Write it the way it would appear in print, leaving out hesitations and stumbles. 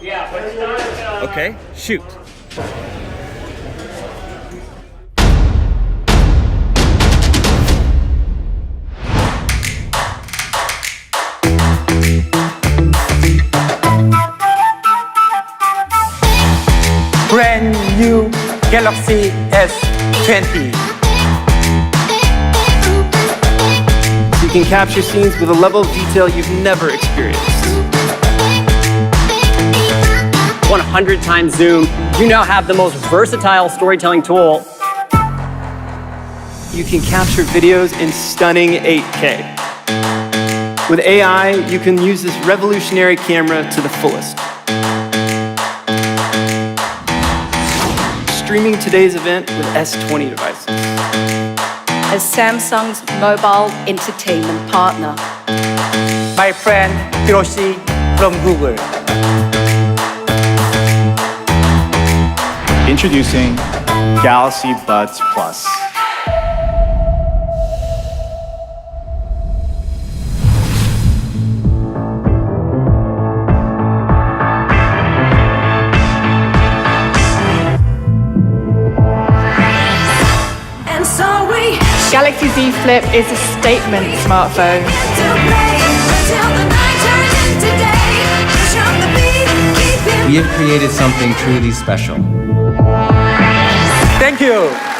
Yeah, but it's not, Okay, shoot. Brand new Galaxy S20. You can capture scenes with a level of detail you've never experienced. 100 times zoom. You now have the most versatile storytelling tool. You can capture videos in stunning 8K. With AI, you can use this revolutionary camera to the fullest. Streaming today's event with S20 devices. As Samsung's mobile entertainment partner. My friend Hiroshi from Google. Introducing Galaxy Buds Plus. Galaxy Z Flip is a statement smartphone. We have created something truly special. Thank you.